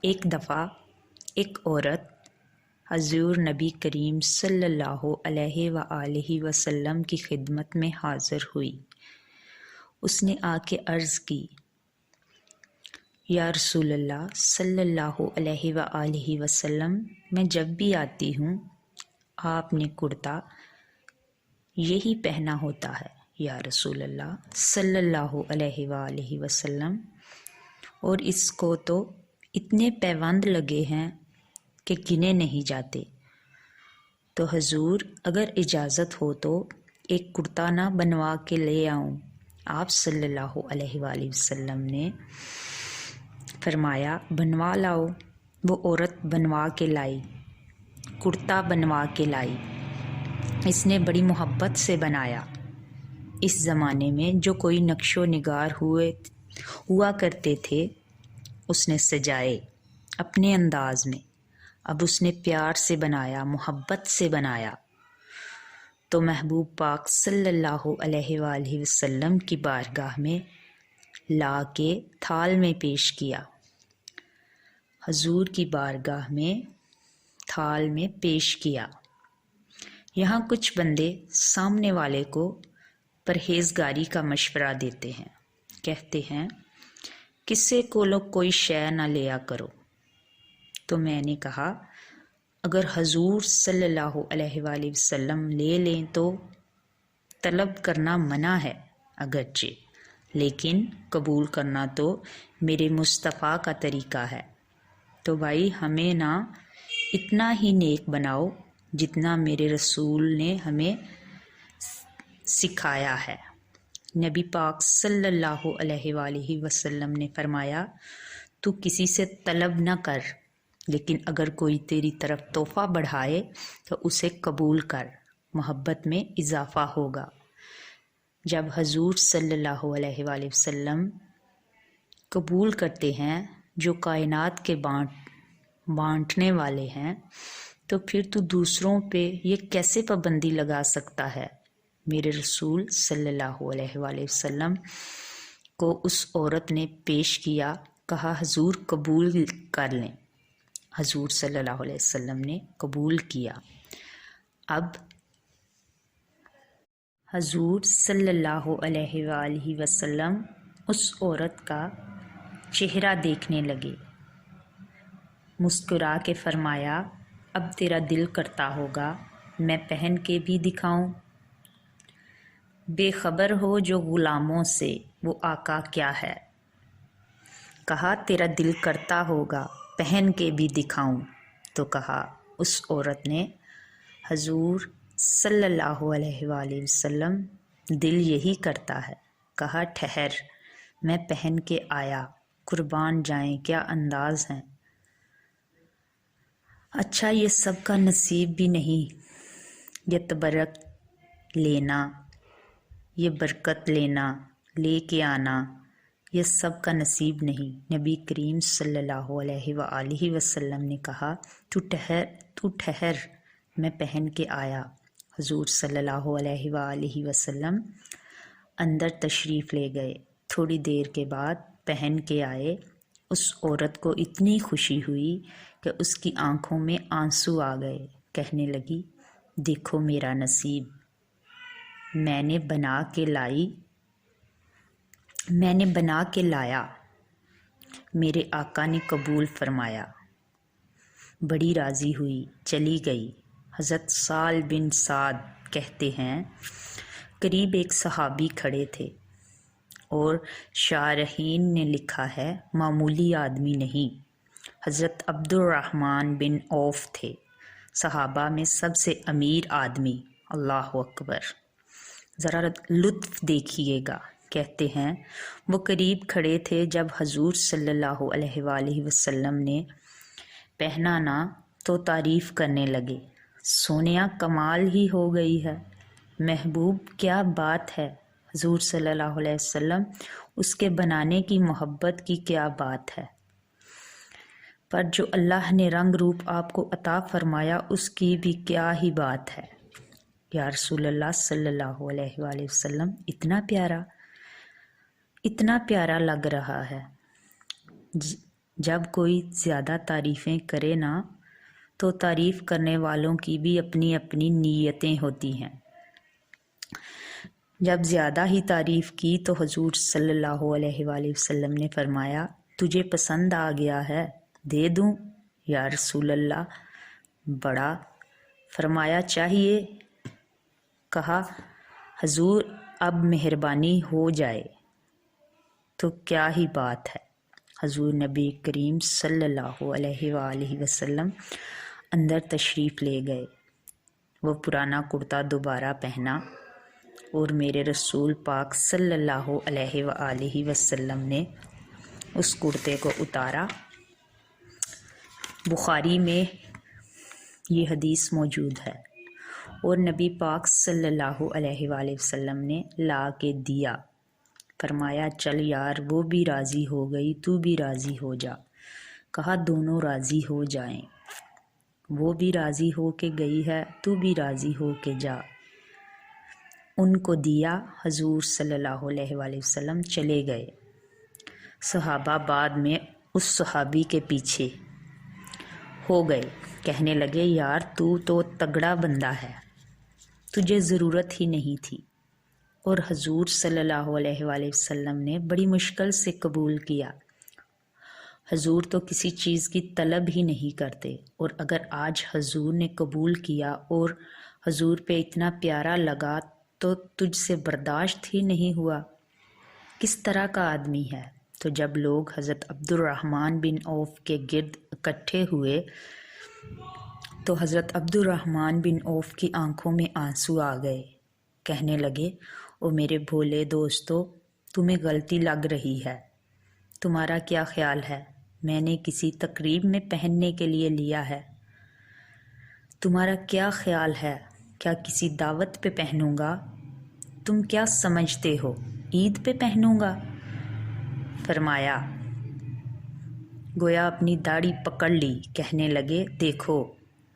ایک دفعہ ایک عورت حضور نبی کریم صلی اللہ علیہ وآلہ وسلم کی خدمت میں حاضر ہوئی۔ اس نے آ کے عرض کی، یا رسول اللہ صلی اللہ علیہ وآلہ وسلم، میں جب بھی آتی ہوں آپ نے کرتا یہی پہنا ہوتا ہے یا رسول اللہ صلی اللہ علیہ وآلہ وسلم، اور اس کو تو اتنے پیوند لگے ہیں کہ گنے نہیں جاتے، تو حضور اگر اجازت ہو تو ایک کرتا نہ بنوا کے لے آؤں۔ آپ صلی اللہ علیہ وآلہ وسلم نے فرمایا، بنوا لاؤ۔ وہ عورت بنوا کے لائی، کرتا بنوا کے لائی۔ اس نے بڑی محبت سے بنایا۔ اس زمانے میں جو کوئی نقش و نگار ہوا کرتے تھے اس نے سجائے اپنے انداز میں، اب اس نے پیار سے بنایا، محبت سے بنایا، تو محبوب پاک صلی اللہ علیہ وآلہ وسلم کی بارگاہ میں لا کے تھال میں پیش کیا۔ حضور کی بارگاہ میں تھال میں پیش کیا۔ یہاں کچھ بندے سامنے والے کو پرہیزگاری کا مشورہ دیتے ہیں، کہتے ہیں کسے کو لوگ کوئی شے نہ لیا کرو، تو میں نے کہا اگر حضور صلی اللہ علیہ وآلہ وسلم لے لیں تو طلب کرنا منع ہے اگرچہ، لیکن قبول کرنا تو میرے مصطفیٰ کا طریقہ ہے، تو بھائی ہمیں نہ اتنا ہی نیک بناؤ جتنا میرے رسول نے ہمیں سکھایا ہے۔ نبی پاک صلی اللہ علیہ وآلہ وسلم نے فرمایا، تو کسی سے طلب نہ کر، لیکن اگر کوئی تیری طرف تحفہ بڑھائے تو اسے قبول کر، محبت میں اضافہ ہوگا۔ جب حضور صلی اللہ علیہ وآلہ وسلم قبول کرتے ہیں جو کائنات کے بانٹنے والے ہیں، تو پھر تو دوسروں پہ یہ کیسے پابندی لگا سکتا ہے؟ میرے رسول صلی اللہ علیہ وآلہ وسلم کو اس عورت نے پیش کیا، کہا حضور قبول کر لیں۔ حضور صلی اللہ علیہ وسلم نے قبول کیا۔ اب حضور صلی اللہ علیہ وآلہ وسلم اس عورت کا چہرہ دیکھنے لگے، مسکرا کے فرمایا، اب تیرا دل کرتا ہوگا میں پہن کے بھی دکھاؤں؟ بے خبر ہو جو غلاموں سے وہ آقا کیا ہے، کہا تیرا دل کرتا ہوگا پہن کے بھی دکھاؤں، تو کہا اس عورت نے، حضور صلی اللہ علیہ وآلہ وسلم دل یہی کرتا ہے۔ کہا ٹھہر، میں پہن کے آیا، قربان جائیں کیا انداز ہیں۔ اچھا یہ سب کا نصیب بھی نہیں، یہ تبرک لینا، یہ برکت لینا، لے کے آنا، یہ سب کا نصیب نہیں۔ نبی کریم صلی اللہ علیہ وآلہ وسلم نے کہا تو ٹھہر میں پہن کے آیا۔ حضور صلی اللہ علیہ وآلہ وسلم اندر تشریف لے گئے، تھوڑی دیر کے بعد پہن کے آئے۔ اس عورت کو اتنی خوشی ہوئی کہ اس کی آنکھوں میں آنسو آ گئے، کہنے لگی دیکھو میرا نصیب، میں نے بنا کے لایا، میرے آقا نے قبول فرمایا۔ بڑی راضی ہوئی، چلی گئی۔ حضرت سہل بن سعد کہتے ہیں قریب ایک صحابی کھڑے تھے، اور شارحین نے لکھا ہے معمولی آدمی نہیں، حضرت عبد الرحمن بن عوف تھے، صحابہ میں سب سے امیر آدمی۔ اللہ اکبر، ذرا لطف دیکھیے گا۔ کہتے ہیں وہ قریب کھڑے تھے جب حضور صلی اللہ علیہ وآلہ وسلم نے پہنا نا تو تعریف کرنے لگے، سونیا کمال ہی ہو گئی ہے، محبوب کیا بات ہے، حضور صلی اللہ علیہ وسلم اس کے بنانے کی محبت کی کیا بات ہے، پر جو اللہ نے رنگ روپ آپ کو عطا فرمایا اس کی بھی کیا ہی بات ہے۔ یا رسول اللہ صلی اللہ علیہ وآلہ وسلم اتنا پیارا لگ رہا ہے۔ جب کوئی زیادہ تعریفیں کرے نا تو تعریف کرنے والوں کی بھی اپنی اپنی نیتیں ہوتی ہیں۔ جب زیادہ ہی تعریف کی تو حضور صلی اللہ علیہ وآلہ وسلم نے فرمایا تجھے پسند آ گیا ہے، دے دوں یا رسول اللہ؟ بڑا فرمایا چاہیے۔ کہا حضور اب مہربانی ہو جائے تو کیا ہی بات ہے۔ حضور نبی کریم صلی اللہ علیہ وآلہ وسلم اندر تشریف لے گئے۔ وہ پرانا کرتا دوبارہ پہنا اور میرے رسول پاک صلی اللہ علیہ وآلہ وسلم نے اس کرتے کو اتارا۔ بخاری میں یہ حدیث موجود ہے، اور نبی پاک صلی اللہ علیہ وآلہ وسلم نے لا کے دیا۔ فرمایا چل یار وہ بھی راضی ہو گئی، تو بھی راضی ہو جا۔ کہا دونوں راضی ہو جائیں، وہ بھی راضی ہو کے گئی ہے، تو بھی راضی ہو کے جا۔ ان کو دیا، حضور صلی اللہ علیہ وآلہ وسلم چلے گئے۔ صحابہ بعد میں اس صحابی کے پیچھے ہو گئے، کہنے لگے یار تو تگڑا بندہ ہے، تجھے ضرورت ہی نہیں تھی۔ اور حضور صلی اللہ علیہ وآلہ وسلم نے بڑی مشکل سے قبول کیا۔ حضور تو کسی چیز کی طلب ہی نہیں کرتے، اور اگر آج حضور نے قبول کیا اور حضور پہ اتنا پیارا لگا تو تجھ سے برداشت ہی نہیں ہوا، کس طرح کا آدمی ہے؟ تو جب لوگ حضرت عبد الرحمن بن عوف کے گرد اکٹھے ہوئے تو حضرت عبد الرحمن بن عوف کی آنکھوں میں آنسو آ گئے۔ کہنے لگے او میرے بھولے دوستو، تمہیں غلطی لگ رہی ہے، تمہارا کیا خیال ہے؟ میں نے کسی تقریب میں پہننے کے لیے لیا ہے، تمہارا کیا خیال ہے؟ کیا کسی دعوت پہ پہنوں گا؟ تم کیا سمجھتے ہو عید پہ پہنوں گا؟ فرمایا گویا اپنی داڑھی پکڑ لی، کہنے لگے دیکھو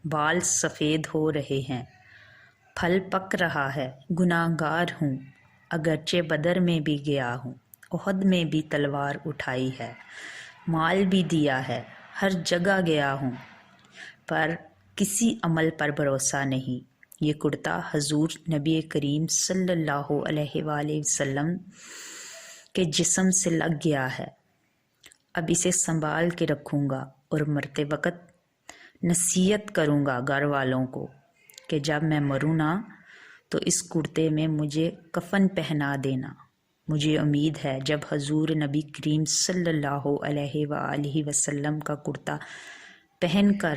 بال سفید ہو رہے ہیں، پھل پک رہا ہے، گناہ گار ہوں، اگرچہ بدر میں بھی گیا ہوں، احد میں بھی تلوار اٹھائی ہے، مال بھی دیا ہے، ہر جگہ گیا ہوں، پر کسی عمل پر بھروسہ نہیں۔ یہ کرتا حضور نبی کریم صلی اللہ علیہ وآلہ وسلم کے جسم سے لگ گیا ہے، اب اسے سنبھال کے رکھوں گا اور مرتے وقت نصیحت کروں گا گھر والوں کو کہ جب میں مروں نا تو اس کرتے میں مجھے کفن پہنا دینا۔ مجھے امید ہے جب حضور نبی کریم صلی اللہ علیہ وآلہ وسلم کا کرتا پہن کر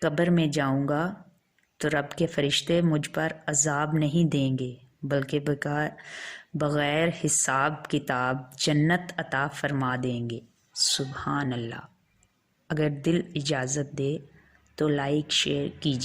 قبر میں جاؤں گا تو رب کے فرشتے مجھ پر عذاب نہیں دیں گے، بلکہ بغیر حساب کتاب جنت عطا فرما دیں گے۔ سبحان اللہ۔ اگر دل اجازت دے تو لائک شیئر کیجیے۔